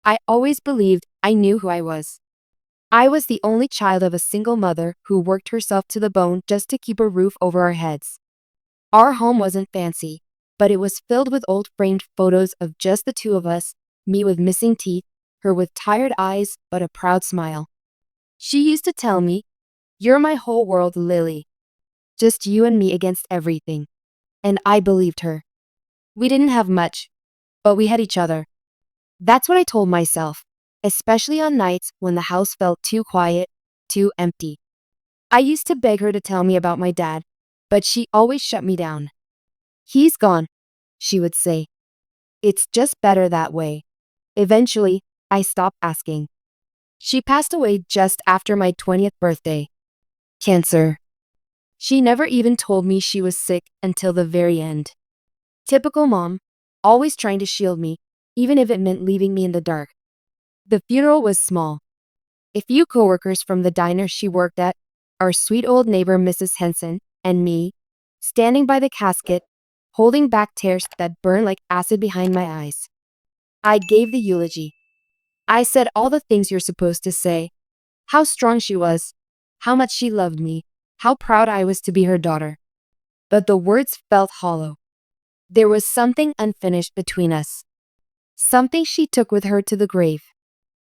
I always believed I knew who I was. I was the only child of a single mother who worked herself to the bone just to keep a roof over our heads. Our home wasn't fancy, but it was filled with old framed photos of just the two of us, me with missing teeth, her with tired eyes but a proud smile. She used to tell me, "You're my whole world, Lily. Just you and me against everything." And I believed her. We didn't have much, but we had each other. That's what I told myself, especially on nights when the house felt too quiet, too empty. I used to beg her to tell me about my dad, but she always shut me down. "He's gone," she would say. "It's just better that way." Eventually, I stopped asking. She passed away just after my 20th birthday. Cancer. She never even told me she was sick until the very end. Typical mom, always trying to shield me, even if it meant leaving me in the dark. The funeral was small. A few coworkers from the diner she worked at, our sweet old neighbor Mrs. Henson, and me, standing by the casket, holding back tears that burned like acid behind my eyes. I gave the eulogy. I said all the things you're supposed to say. How strong she was, how much she loved me, how proud I was to be her daughter. But the words felt hollow. There was something unfinished between us. Something she took with her to the grave.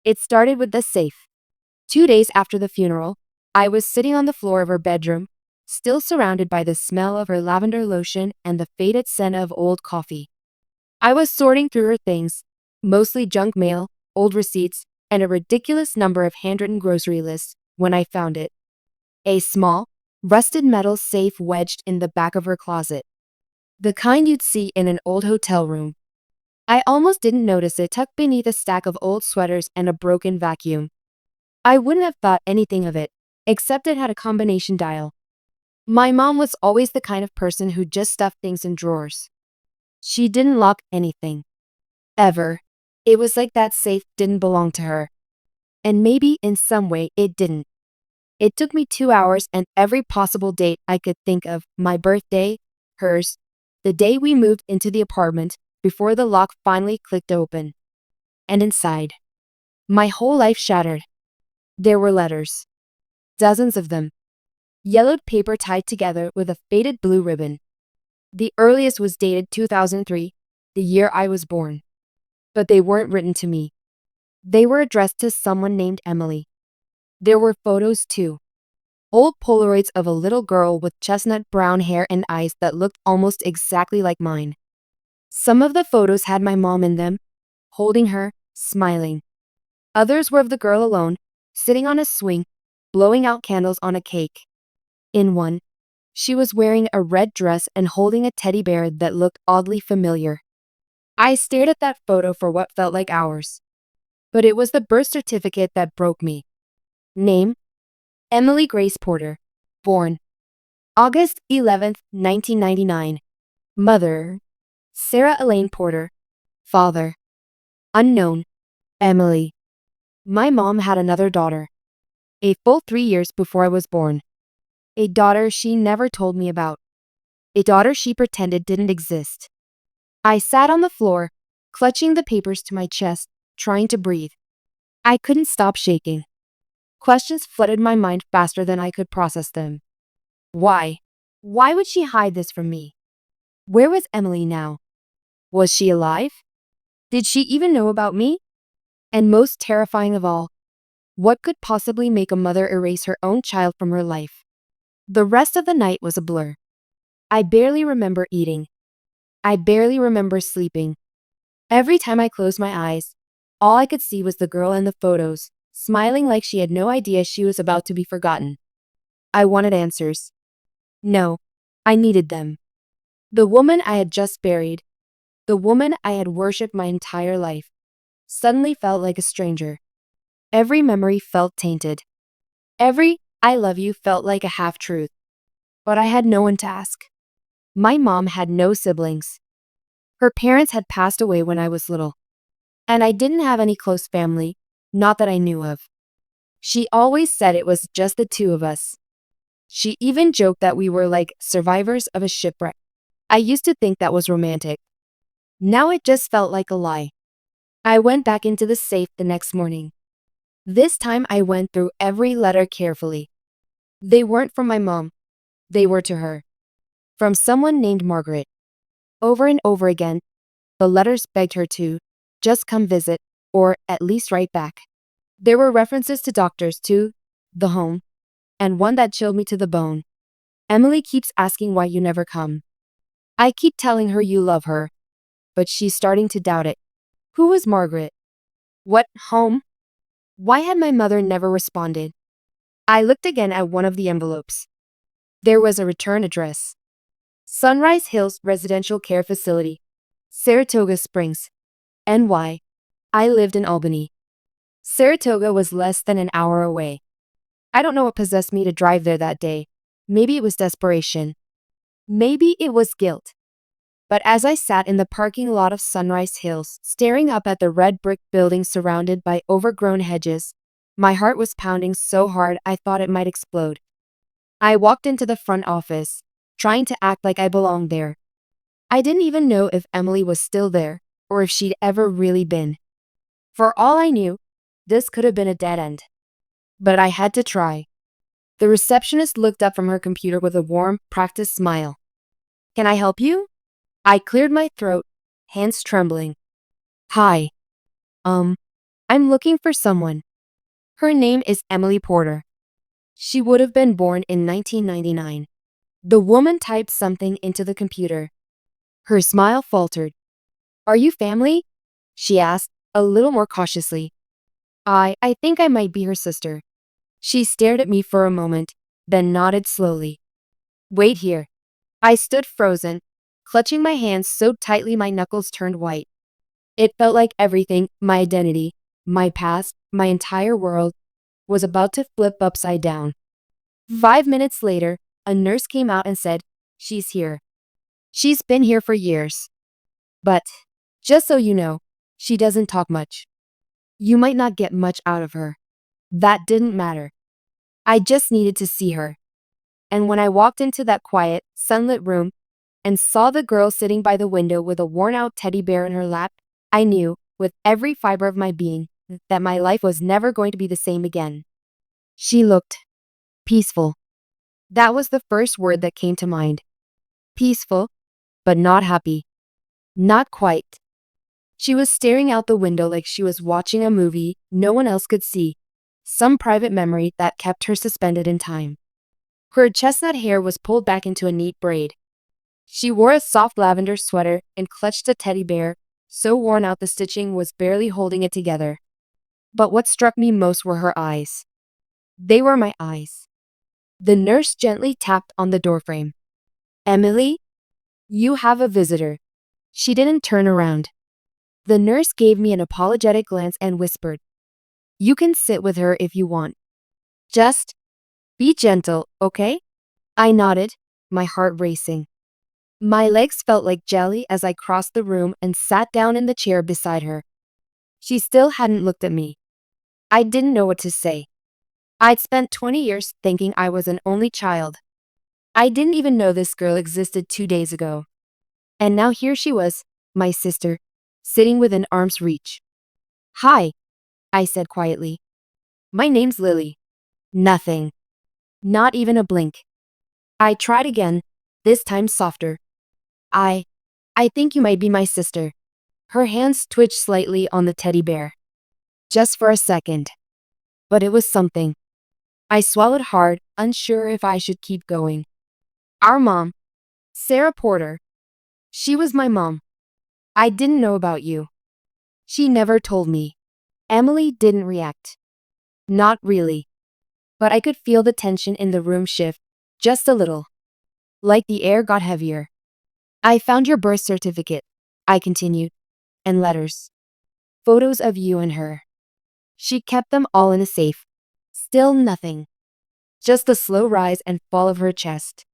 It started with the safe. 2 days after the funeral, I was sitting on the floor of her bedroom, still surrounded by the smell of her lavender lotion and the faded scent of old coffee. I was sorting through her things, mostly junk mail, old receipts, and a ridiculous number of handwritten grocery lists, when I found it. A small, rusted metal safe wedged in the back of her closet. The kind you'd see in an old hotel room. I almost didn't notice it tucked beneath a stack of old sweaters and a broken vacuum. I wouldn't have thought anything of it, except it had a combination dial. My mom was always the kind of person who just stuffed things in drawers. She didn't lock anything. Ever. It was like that safe didn't belong to her. And maybe in some way it didn't. It took me 2 hours and every possible date I could think of, my birthday, hers, the day we moved into the apartment, before the lock finally clicked open. And inside, my whole life shattered. There were letters. Dozens of them. Yellowed paper tied together with a faded blue ribbon. The earliest was dated 2003, the year I was born. But they weren't written to me. They were addressed to someone named Emily. There were photos too. Old Polaroids of a little girl with chestnut brown hair and eyes that looked almost exactly like mine. Some of the photos had my mom in them, holding her, smiling. Others were of the girl alone, sitting on a swing, blowing out candles on a cake. In one, she was wearing a red dress and holding a teddy bear that looked oddly familiar. I stared at that photo for what felt like hours. But it was the birth certificate that broke me. Name: Emily Grace Porter. Born August 11th, 1999. Mother: Sarah Elaine Porter. Father: unknown. Emily. My mom had another daughter. A full 3 years before I was born. A daughter she never told me about. A daughter she pretended didn't exist. I sat on the floor, clutching the papers to my chest, trying to breathe. I couldn't stop shaking. Questions flooded my mind faster than I could process them. Why? Why would she hide this from me? Where was Emily now? Was she alive? Did she even know about me? And most terrifying of all, what could possibly make a mother erase her own child from her life? The rest of the night was a blur. I barely remember eating. I barely remember sleeping. Every time I closed my eyes, all I could see was the girl in the photos, smiling like she had no idea she was about to be forgotten. I wanted answers. No, I needed them. The woman I had just buried, the woman I had worshipped my entire life, suddenly felt like a stranger. Every memory felt tainted. Every "I love you" felt like a half-truth. But I had no one to ask. My mom had no siblings. Her parents had passed away when I was little. And I didn't have any close family, not that I knew of. She always said it was just the two of us. She even joked that we were like survivors of a shipwreck. I used to think that was romantic. Now it just felt like a lie. I went back into the safe the next morning. This time I went through every letter carefully. They weren't from my mom. They were to her. From someone named Margaret. Over and over again, the letters begged her to just come visit, or at least write back. There were references to doctors too, the home, and one that chilled me to the bone. Emily keeps asking why you never come. I keep telling her you love her, but she's starting to doubt it. Who was Margaret? What home? Why had my mother never responded? I looked again at one of the envelopes. There was a return address. Sunrise Hills Residential Care Facility, Saratoga Springs, NY. I lived in Albany. Saratoga was less than an hour away. I don't know what possessed me to drive there that day. Maybe it was desperation. Maybe it was guilt. But as I sat in the parking lot of Sunrise Hills, staring up at the red brick building surrounded by overgrown hedges, my heart was pounding so hard I thought it might explode. I walked into the front office, trying to act like I belonged there. I didn't even know if Emily was still there, or if she'd ever really been. For all I knew, this could have been a dead end. But I had to try. The receptionist looked up from her computer with a warm, practiced smile. "Can I help you?" I cleared my throat, hands trembling. "Hi. I'm looking for someone. Her name is Emily Porter. She would have been born in 1999. The woman typed something into the computer. Her smile faltered. "Are you family?" she asked, a little more cautiously. I think I might be her sister." She stared at me for a moment, then nodded slowly. "Wait here." I stood frozen, clutching my hands so tightly my knuckles turned white. It felt like everything, my identity, my past, my entire world, was about to flip upside down. 5 minutes later, a nurse came out and said, "She's here. She's been here for years. But, just so you know, she doesn't talk much. You might not get much out of her." That didn't matter. I just needed to see her. And when I walked into that quiet, sunlit room and saw the girl sitting by the window with a worn-out teddy bear in her lap, I knew, with every fiber of my being, that my life was never going to be the same again. She looked peaceful. That was the first word that came to mind. Peaceful, but not happy. Not quite. She was staring out the window like she was watching a movie no one else could see, some private memory that kept her suspended in time. Her chestnut hair was pulled back into a neat braid. She wore a soft lavender sweater and clutched a teddy bear, so worn out the stitching was barely holding it together. But what struck me most were her eyes. They were my eyes. The nurse gently tapped on the doorframe. "Emily, you have a visitor." She didn't turn around. The nurse gave me an apologetic glance and whispered, "You can sit with her if you want. Just be gentle, okay?" I nodded, my heart racing. My legs felt like jelly as I crossed the room and sat down in the chair beside her. She still hadn't looked at me. I didn't know what to say. I'd spent 20 years thinking I was an only child. I didn't even know this girl existed 2 days ago. And now here she was, my sister, sitting within arm's reach. "Hi," I said quietly. "My name's Lily." Nothing. Not even a blink. I tried again, this time softer. I think you might be my sister." Her hands twitched slightly on the teddy bear. Just for a second. But it was something. I swallowed hard, unsure if I should keep going. "Our mom, Sarah Porter. She was my mom. I didn't know about you. She never told me." Emily didn't react. Not really. But I could feel the tension in the room shift, just a little. Like the air got heavier. "I found your birth certificate," I continued, "and letters. Photos of you and her. She kept them all in a safe. Still nothing. Just the slow rise and fall of her chest.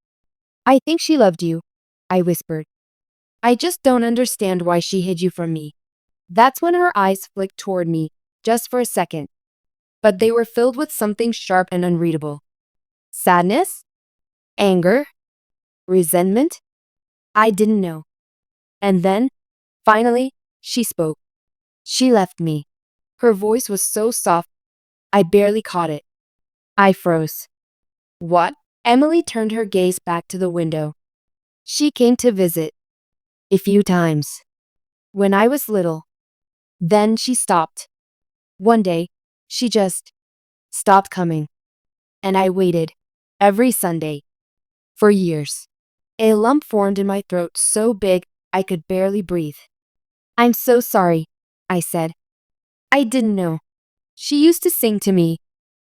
I think she loved you," I whispered. "I just don't understand why she hid you from me." That's when her eyes flicked toward me, just for a second. But they were filled with something sharp and unreadable. Sadness? Anger? Resentment? I didn't know. And then, finally, she spoke. She left me. Her voice was so soft, I barely caught it. I froze. What? Emily turned her gaze back to the window. She came to visit. A few times. When I was little. Then she stopped. One day, she just stopped coming. And I waited. Every Sunday. For years. A lump formed in my throat so big I could barely breathe. I'm so sorry, I said. I didn't know. She used to sing to me,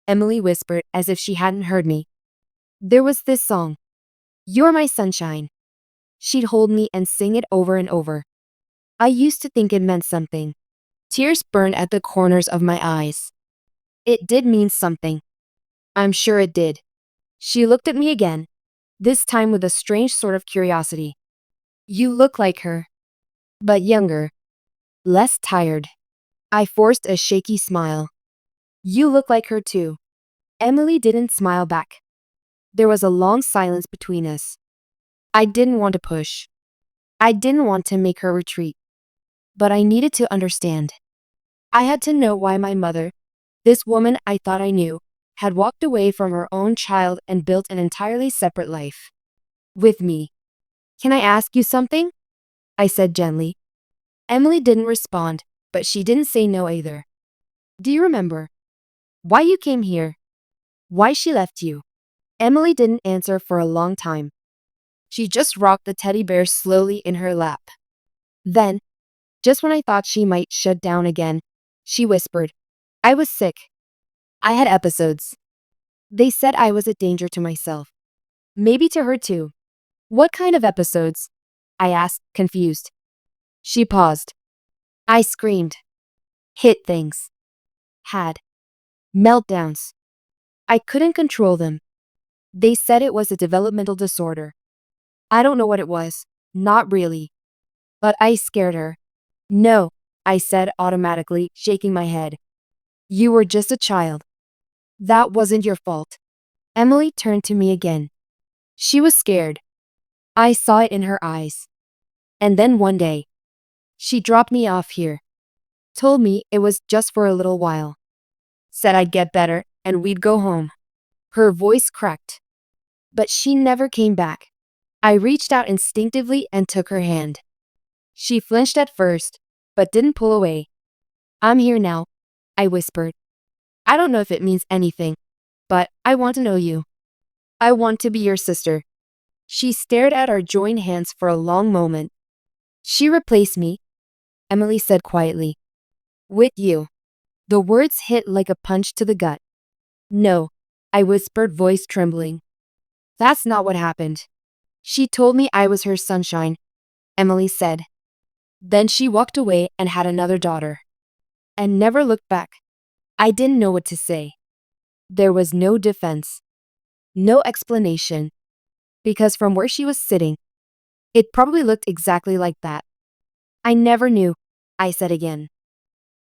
Emily whispered as if she hadn't heard me. There was this song. You're my sunshine. She'd hold me and sing it over and over. I used to think it meant something. Tears burned at the corners of my eyes. It did mean something. I'm sure it did. She looked at me again, this time with a strange sort of curiosity. You look like her. But younger. Less tired. I forced a shaky smile. You look like her too. Emily didn't smile back. There was a long silence between us. I didn't want to push. I didn't want to make her retreat. But I needed to understand. I had to know why my mother, this woman I thought I knew, had walked away from her own child and built an entirely separate life. With me. Can I ask you something? I said gently. Emily didn't respond, but she didn't say no either. Do you remember why you came here? Why she left you? Emily didn't answer for a long time. She just rocked the teddy bear slowly in her lap. Then, just when I thought she might shut down again, she whispered, I was sick. I had episodes. They said I was a danger to myself. Maybe to her too. What kind of episodes? I asked, confused. She paused. I screamed. Hit things. Had. Meltdowns. I couldn't control them. They said it was a developmental disorder. I don't know what it was. Not really. But I scared her. No, I said automatically, shaking my head. You were just a child. That wasn't your fault. Emily turned to me again. She was scared. I saw it in her eyes. And then one day, she dropped me off here. Told me it was just for a little while. Said I'd get better and we'd go home. Her voice cracked. But she never came back. I reached out instinctively and took her hand. She flinched at first, but didn't pull away. I'm here now, I whispered. I don't know if it means anything, but I want to know you. I want to be your sister. She stared at our joined hands for a long moment. She replaced me, Emily said quietly. With you. The words hit like a punch to the gut. No, I whispered, voice trembling. That's not what happened. She told me I was her sunshine, Emily said. Then she walked away and had another daughter. And never looked back. I didn't know what to say. There was no defense. No explanation. Because from where she was sitting, it probably looked exactly like that. I never knew, I said again.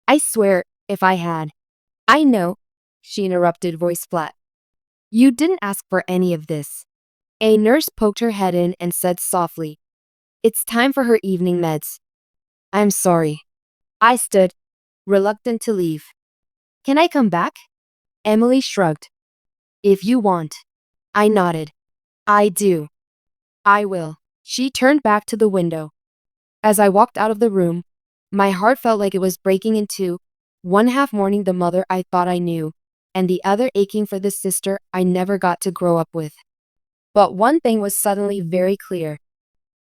I swear, if I had. I know, she interrupted, voice flat. You didn't ask for any of this. A nurse poked her head in and said softly, It's time for her evening meds. I'm sorry. I stood, reluctant to leave. Can I come back? Emily shrugged. If you want. I nodded. I do. I will. She turned back to the window. As I walked out of the room, my heart felt like it was breaking in two, one half mourning the mother I thought I knew, and the other aching for the sister I never got to grow up with. But one thing was suddenly very clear.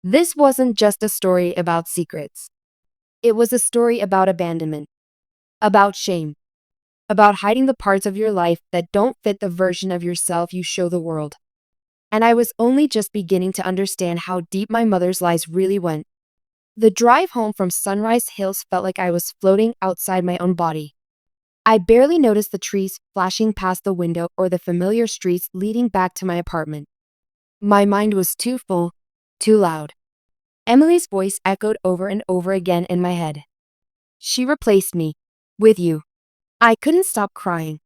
This wasn't just a story about secrets. It was a story about abandonment, about shame, about hiding the parts of your life that don't fit the version of yourself you show the world. And I was only just beginning to understand how deep my mother's lies really went. The drive home from Sunrise Hills felt like I was floating outside my own body. I barely noticed the trees flashing past the window or the familiar streets leading back to my apartment. My mind was too full, too loud. Emily's voice echoed over and over again in my head. She replaced me. With you. I couldn't stop crying.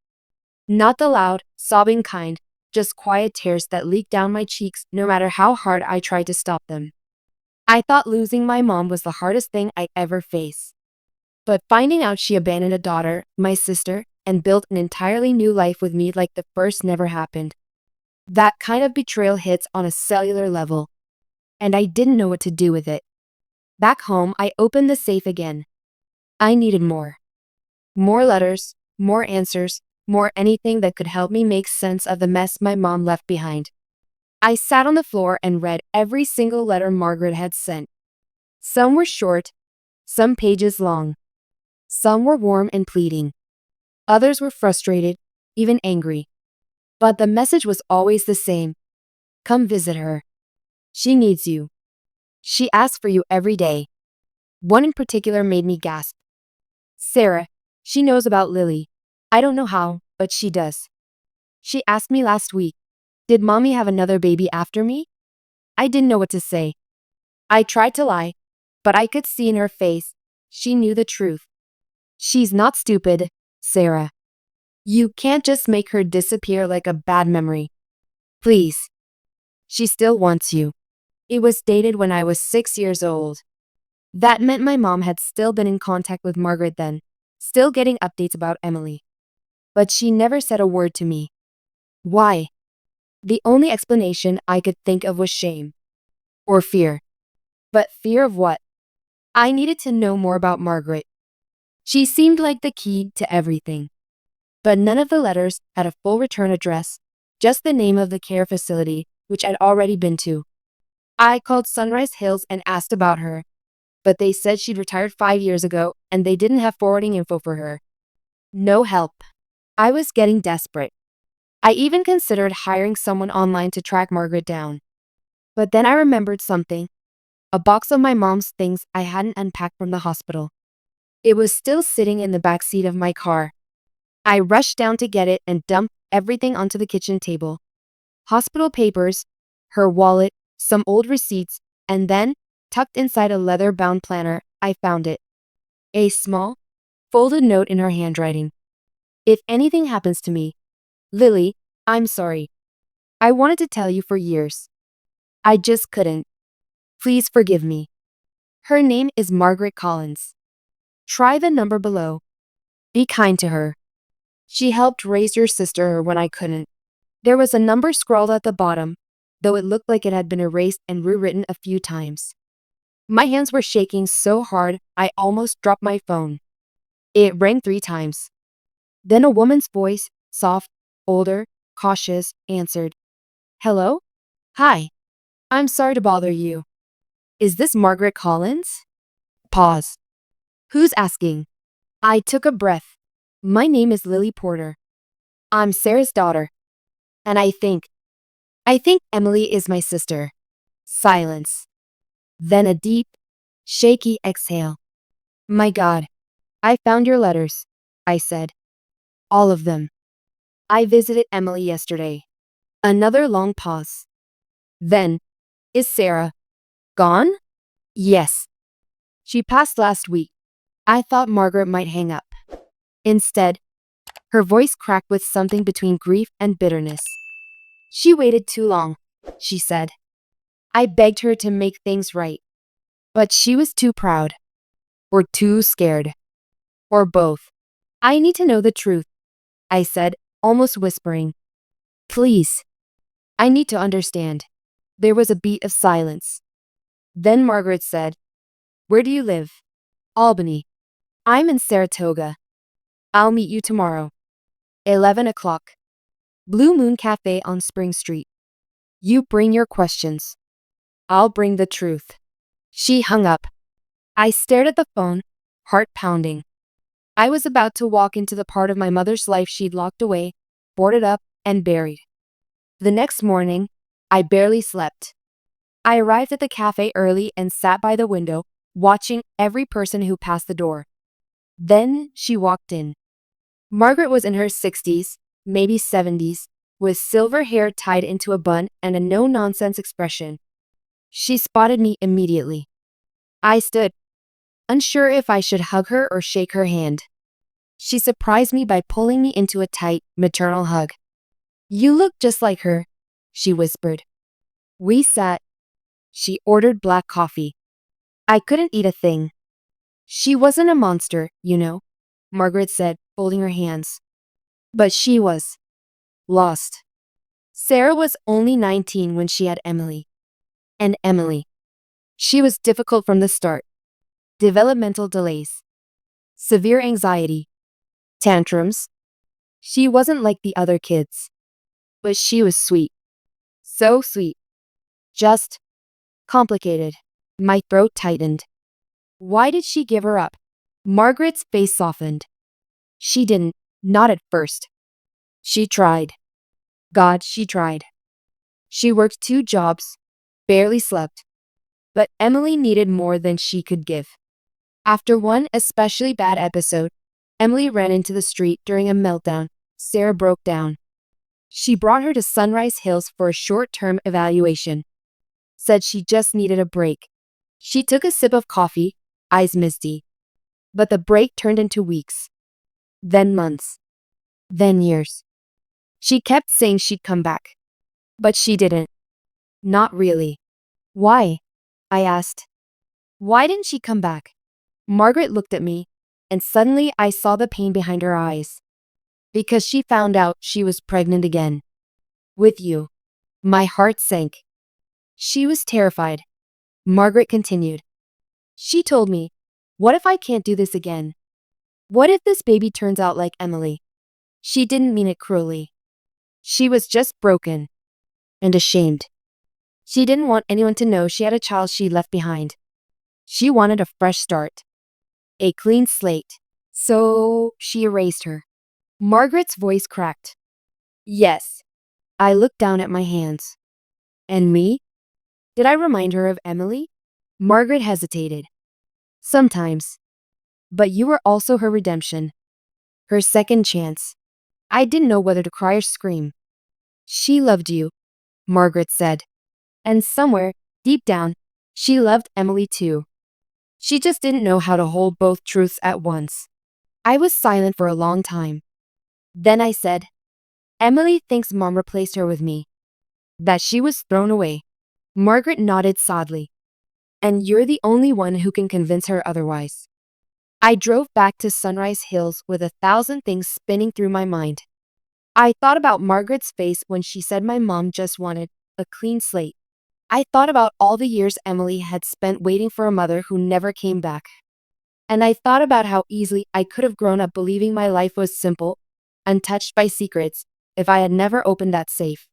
Not the loud, sobbing kind, just quiet tears that leaked down my cheeks no matter how hard I tried to stop them. I thought losing my mom was the hardest thing I'd ever face. But finding out she abandoned a daughter, my sister, and built an entirely new life with me like the first never happened. That kind of betrayal hits on a cellular level, and I didn't know what to do with it. Back home, I opened the safe again. I needed more. More letters, more answers, more anything that could help me make sense of the mess my mom left behind. I sat on the floor and read every single letter Margaret had sent. Some were short, some pages long. Some were warm and pleading. Others were frustrated, even angry. But the message was always the same. Come visit her. She needs you. She asks for you every day. One in particular made me gasp. Sarah. She knows about Lily. I don't know how, but she does. She asked me last week, did mommy have another baby after me? I didn't know what to say. I tried to lie, but I could see in her face, she knew the truth. She's not stupid, Sarah. You can't just make her disappear like a bad memory. Please. She still wants you. It was dated when I was 6 years old. That meant my mom had still been in contact with Margaret then, still getting updates about Emily. But she never said a word to me. Why? The only explanation I could think of was shame. Or fear. But fear of what? I needed to know more about Margaret. She seemed like the key to everything. But none of the letters had a full return address, just the name of the care facility, which I'd already been to. I called Sunrise Hills and asked about her, but they said she'd retired 5 years ago and they didn't have forwarding info for her. No help. I was getting desperate. I even considered hiring someone online to track Margaret down. But then I remembered something. A box of my mom's things I hadn't unpacked from the hospital. It was still sitting in the back seat of my car. I rushed down to get it and dumped everything onto the kitchen table. Hospital papers, her wallet, some old receipts, and then, tucked inside a leather-bound planner, I found it. A small, folded note in her handwriting. If anything happens to me, Lily, I'm sorry. I wanted to tell you for years. I just couldn't. Please forgive me. Her name is Margaret Collins. Try the number below. Be kind to her. She helped raise your sister when I couldn't. There was a number scrawled at the bottom, though it looked like it had been erased and rewritten a few times. My hands were shaking so hard I almost dropped my phone. It rang 3 times. Then a woman's voice, soft, older, cautious, answered. Hello? Hi. I'm sorry to bother you. Is this Margaret Collins? Pause. Who's asking? I took a breath. My name is Lily Porter. I'm Sarah's daughter. And I think Emily is my sister. Silence. Then a deep, shaky exhale. My God. I found your letters, I said. All of them. I visited Emily yesterday. Another long pause. Then, is Sarah gone? Yes. She passed last week. I thought Margaret might hang up. Instead, her voice cracked with something between grief and bitterness. She waited too long, she said. I begged her to make things right. But she was too proud. Or too scared. Or both. I need to know the truth, I said, almost whispering. Please. I need to understand. There was a beat of silence. Then Margaret said, Where do you live? Albany. I'm in Saratoga. I'll meet you tomorrow. 11 o'clock. Blue Moon Cafe on Spring Street. You bring your questions. I'll bring the truth. She hung up. I stared at the phone, heart pounding. I was about to walk into the part of my mother's life she'd locked away, boarded up, and buried. The next morning, I barely slept. I arrived at the cafe early and sat by the window, watching every person who passed the door. Then she walked in. Margaret was in her 60s, maybe 70s, with silver hair tied into a bun and a no-nonsense expression. She spotted me immediately. I stood, unsure if I should hug her or shake her hand. She surprised me by pulling me into a tight, maternal hug. You look just like her, she whispered. We sat. She ordered black coffee. I couldn't eat a thing. She wasn't a monster, you know, Margaret said, folding her hands. But she was lost. Sarah was only 19 when she had Emily. And Emily. She was difficult from the start. Developmental delays. Severe anxiety. Tantrums. She wasn't like the other kids. But she was sweet. So sweet. Just complicated. My throat tightened. Why did she give her up? Margaret's face softened. She didn't, not at first. She tried. God, she tried. She worked 2 jobs, barely slept. But Emily needed more than she could give. After one especially bad episode, Emily ran into the street during a meltdown. Sarah broke down. She brought her to Sunrise Hills for a short-term evaluation. Said she just needed a break. She took a sip of coffee, eyes misty. But the break turned into weeks. Then months. Then years. She kept saying she'd come back. But she didn't. Not really. Why? I asked. Why didn't she come back? Margaret looked at me, and suddenly I saw the pain behind her eyes. Because she found out she was pregnant again. With you. My heart sank. She was terrified. Margaret continued. She told me, what if I can't do this again? What if this baby turns out like Emily? She didn't mean it cruelly. She was just broken. And ashamed. She didn't want anyone to know she had a child she left behind. She wanted a fresh start. A clean slate. So she erased her. Margaret's voice cracked. Yes. I looked down at my hands. And me? Did I remind her of Emily? Margaret hesitated. Sometimes. But you were also her redemption. Her second chance. I didn't know whether to cry or scream. She loved you, Margaret said. And somewhere, deep down, she loved Emily too. She just didn't know how to hold both truths at once. I was silent for a long time. Then I said, Emily thinks Mom replaced her with me. That she was thrown away. Margaret nodded sadly. And you're the only one who can convince her otherwise. I drove back to Sunrise Hills with 1,000 things spinning through my mind. I thought about Margaret's face when she said my mom just wanted a clean slate. I thought about all the years Emily had spent waiting for a mother who never came back. And I thought about how easily I could have grown up believing my life was simple, untouched by secrets, if I had never opened that safe.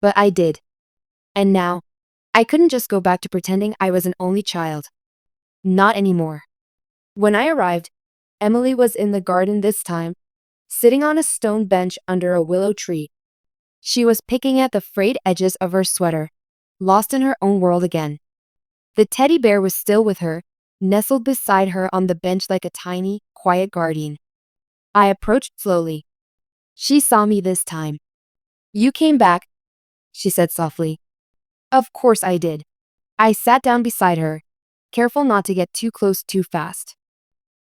But I did. And now, I couldn't just go back to pretending I was an only child. Not anymore. When I arrived, Emily was in the garden this time, sitting on a stone bench under a willow tree. She was picking at the frayed edges of her sweater, lost in her own world again. The teddy bear was still with her, nestled beside her on the bench like a tiny, quiet guardian. I approached slowly. She saw me this time. You came back, she said softly. Of course I did. I sat down beside her, careful not to get too close too fast.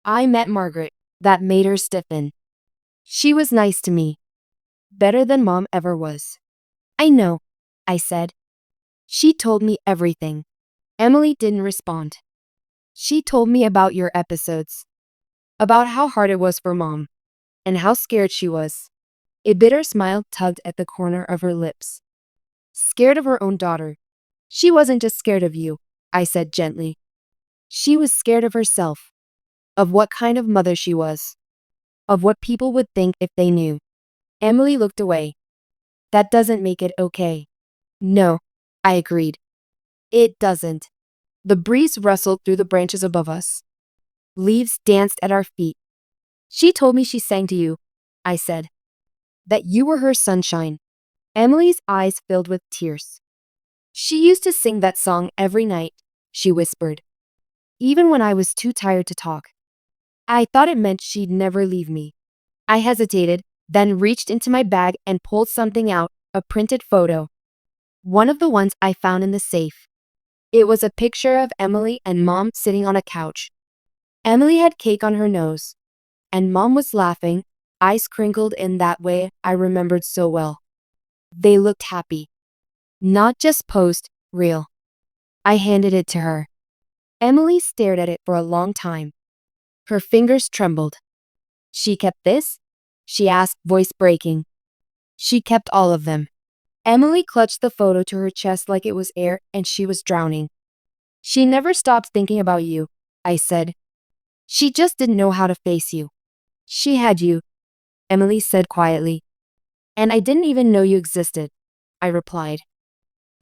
I met Margaret. That made her stiffen. She was nice to me. Better than Mom ever was. I know, I said. She told me everything. Emily didn't respond. She told me about your episodes. About how hard it was for Mom. And how scared she was. A bitter smile tugged at the corner of her lips. Scared of her own daughter. She wasn't just scared of you, I said gently. She was scared of herself. Of what kind of mother she was. Of what people would think if they knew. Emily looked away. That doesn't make it okay. No, I agreed. It doesn't. The breeze rustled through the branches above us. Leaves danced at our feet. She told me she sang to you, I said. That you were her sunshine. Emily's eyes filled with tears. She used to sing that song every night, she whispered. Even when I was too tired to talk. I thought it meant she'd never leave me. I hesitated, then reached into my bag and pulled something out, a printed photo. One of the ones I found in the safe. It was a picture of Emily and Mom sitting on a couch. Emily had cake on her nose. And Mom was laughing, eyes crinkled in that way I remembered so well. They looked happy. Not just posed, real. I handed it to her. Emily stared at it for a long time. Her fingers trembled. She kept this? She asked, voice breaking. She kept all of them. Emily clutched the photo to her chest like it was air and she was drowning. She never stopped thinking about you, I said. She just didn't know how to face you. She had you, Emily said quietly. And I didn't even know you existed, I replied.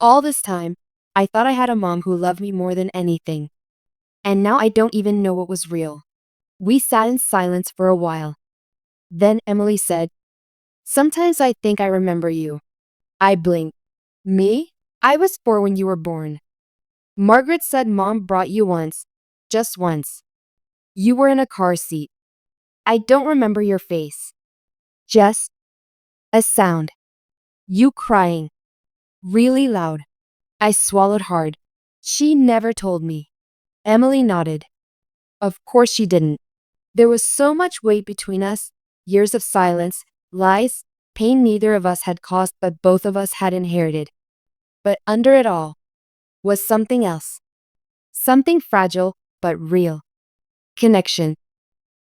All this time, I thought I had a mom who loved me more than anything. And now I don't even know what was real. We sat in silence for a while. Then Emily said, sometimes I think I remember you. I blinked. Me? I was 4 when you were born. Margaret said Mom brought you once. Just once. You were in a car seat. I don't remember your face. Just a sound. You crying. Really loud. I swallowed hard. She never told me. Emily nodded. Of course she didn't. There was so much weight between us, years of silence, lies, pain neither of us had caused but both of us had inherited. But under it all was something else. Something fragile but real. Connection.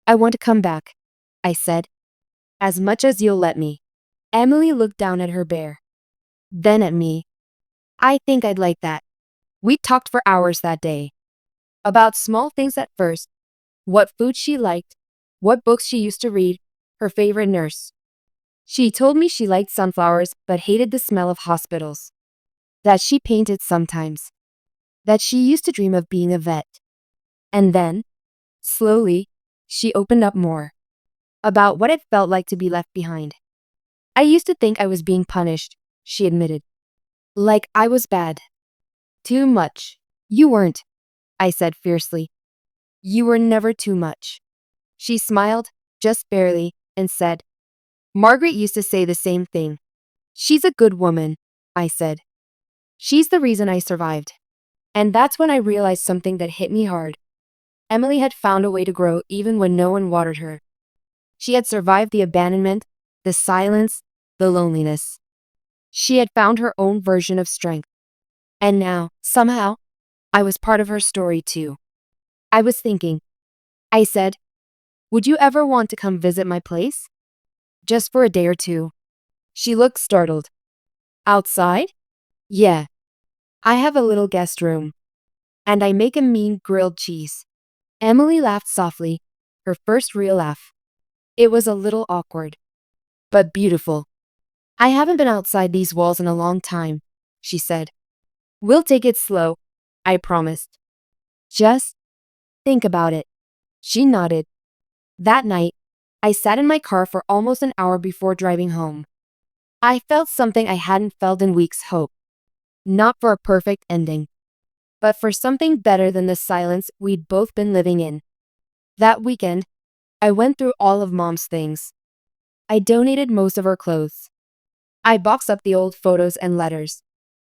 I want to come back, I said. As much as you'll let me. Emily looked down at her bear. Then at me. I think I'd like that. We talked for hours that day. About small things at first. What food she liked, what books she used to read, her favorite nurse. She told me she liked sunflowers but hated the smell of hospitals. That she painted sometimes. That she used to dream of being a vet. And then, slowly, she opened up more. About what it felt like to be left behind. I used to think I was being punished, she admitted. Like I was bad. Too much. You weren't, I said fiercely. You were never too much. She smiled, just barely, and said, Margaret used to say the same thing. She's a good woman, I said. She's the reason I survived. And that's when I realized something that hit me hard. Emily had found a way to grow even when no one watered her. She had survived the abandonment, the silence, the loneliness. She had found her own version of strength. And now, somehow, I was part of her story too. I was thinking. I said, would you ever want to come visit my place? Just for a day or two. She looked startled. Outside? Yeah. I have a little guest room. And I make a mean grilled cheese. Emily laughed softly, her first real laugh. It was a little awkward. But beautiful. I haven't been outside these walls in a long time, she said. We'll take it slow, I promised. Just think about it. She nodded. That night, I sat in my car for almost an hour before driving home. I felt something I hadn't felt in weeks, hope. Not for a perfect ending, but for something better than the silence we'd both been living in. That weekend, I went through all of Mom's things. I donated most of her clothes. I boxed up the old photos and letters.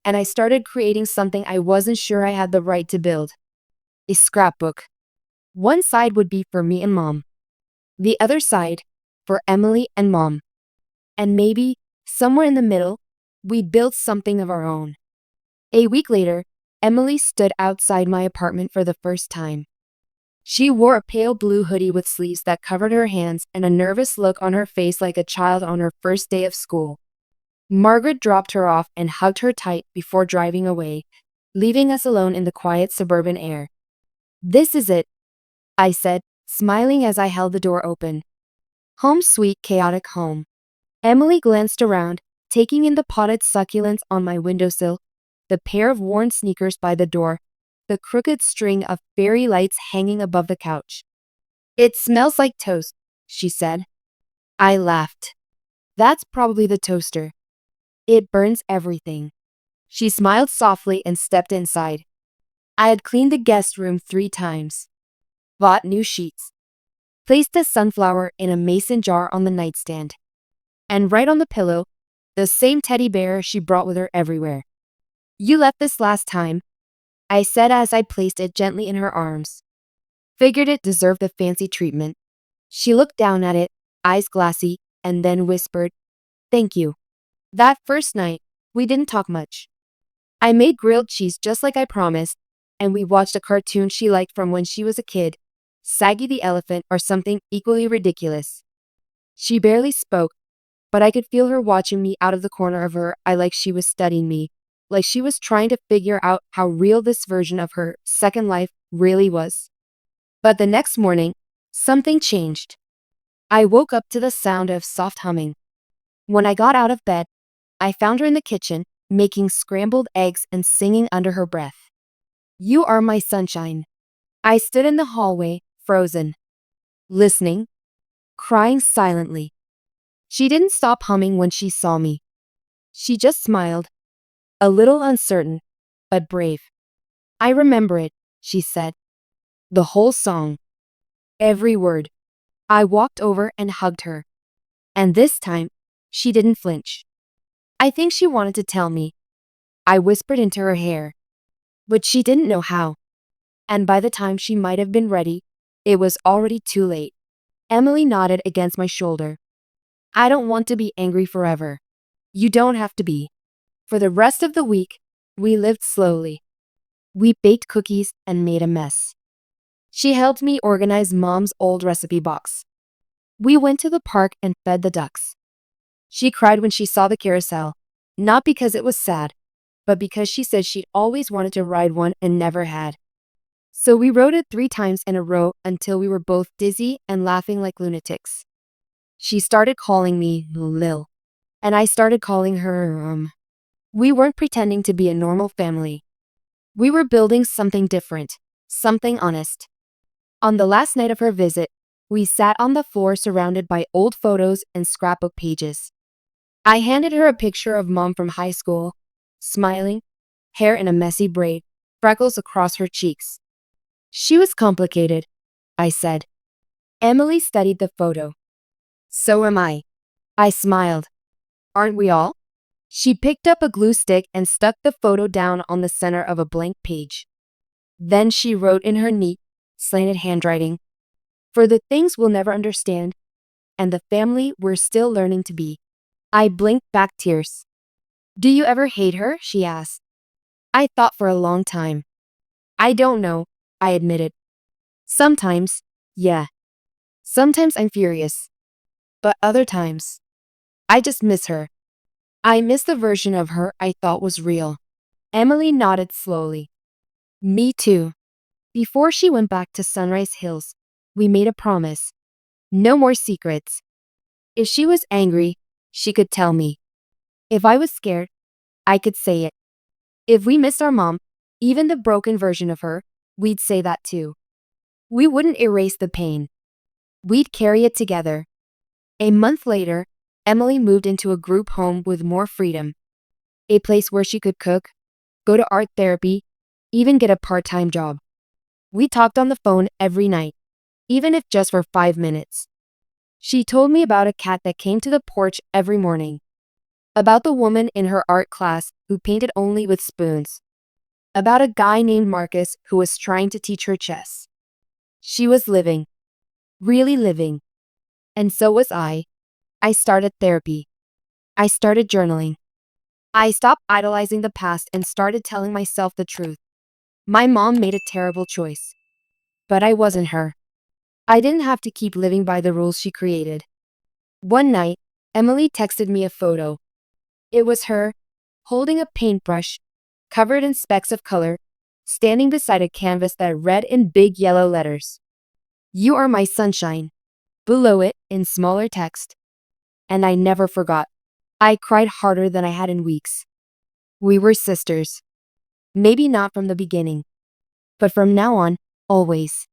And I started creating something I wasn't sure I had the right to build. A scrapbook. One side would be for me and Mom. The other side, for Emily and Mom. And maybe, somewhere in the middle, we'd build something of our own. A week later, Emily stood outside my apartment for the first time. She wore a pale blue hoodie with sleeves that covered her hands and a nervous look on her face like a child on her first day of school. Margaret dropped her off and hugged her tight before driving away, leaving us alone in the quiet suburban air. This is it, I said, smiling as I held the door open. Home sweet chaotic home. Emily glanced around, taking in the potted succulents on my windowsill, the pair of worn sneakers by the door, the crooked string of fairy lights hanging above the couch. It smells like toast, she said. I laughed. That's probably the toaster. It burns everything. She smiled softly and stepped inside. I had cleaned the guest room 3 times. Bought new sheets. Placed a sunflower in a mason jar on the nightstand. And right on the pillow, the same teddy bear she brought with her everywhere. You left this last time, I said as I placed it gently in her arms. Figured it deserved the fancy treatment. She looked down at it, eyes glassy, and then whispered, Thank you. That first night, we didn't talk much. I made grilled cheese just like I promised, and we watched a cartoon she liked from when she was a kid, Saggy the elephant, or something equally ridiculous. She barely spoke, but I could feel her watching me out of the corner of her eye, like she was studying me, like she was trying to figure out how real this version of her second life really was. But the next morning, something changed. I woke up to the sound of soft humming. When I got out of bed, I found her in the kitchen, making scrambled eggs and singing under her breath. "You are my sunshine." I stood in the hallway, frozen, listening, crying silently. She didn't stop humming when she saw me. She just smiled, a little uncertain, but brave. "I remember it," she said. "The whole song. Every word." I walked over and hugged her. And this time, she didn't flinch. "I think she wanted to tell me." I whispered into her hair. But she didn't know how. And by the time she might have been ready, it was already too late. Emily nodded against my shoulder. "I don't want to be angry forever." "You don't have to be." For the rest of the week, we lived slowly. We baked cookies and made a mess. She helped me organize Mom's old recipe box. We went to the park and fed the ducks. She cried when she saw the carousel, not because it was sad, but because she said she'd always wanted to ride one and never had. So we rode it 3 times in a row until we were both dizzy and laughing like lunatics. She started calling me Lil, and I started calling her. We weren't pretending to be a normal family. We were building something different, something honest. On the last night of her visit, we sat on the floor surrounded by old photos and scrapbook pages. I handed her a picture of Mom from high school, smiling, hair in a messy braid, freckles across her cheeks. "She was complicated," I said. Emily studied the photo. "So am I." I smiled. "Aren't we all?" She picked up a glue stick and stuck the photo down on the center of a blank page. Then she wrote in her neat, slanted handwriting, "For the things we'll never understand, and the family we're still learning to be." I blinked back tears. "Do you ever hate her?" she asked. I thought for a long time. "I don't know," I admitted. "Sometimes, yeah. Sometimes I'm furious. But other times, I just miss her. I miss the version of her I thought was real." Emily nodded slowly. "Me too." Before she went back to Sunrise Hills, we made a promise. No more secrets. If she was angry, she could tell me. If I was scared, I could say it. If we missed our mom, even the broken version of her, we'd say that too. We wouldn't erase the pain. We'd carry it together. A month later, Emily moved into a group home with more freedom. A place where she could cook, go to art therapy, even get a part-time job. We talked on the phone every night, even if just for 5 minutes. She told me about a cat that came to the porch every morning, about the woman in her art class who painted only with spoons, about a guy named Marcus who was trying to teach her chess. She was living, really living. And so was I. I started therapy. I started journaling. I stopped idolizing the past and started telling myself the truth. My mom made a terrible choice. But I wasn't her. I didn't have to keep living by the rules she created. One night, Emily texted me a photo. It was her, holding a paintbrush, covered in specks of color, standing beside a canvas that read in big yellow letters, "You are my sunshine." Below it, in smaller text. And I never forgot. I cried harder than I had in weeks. We were sisters. Maybe not from the beginning, but from now on, always.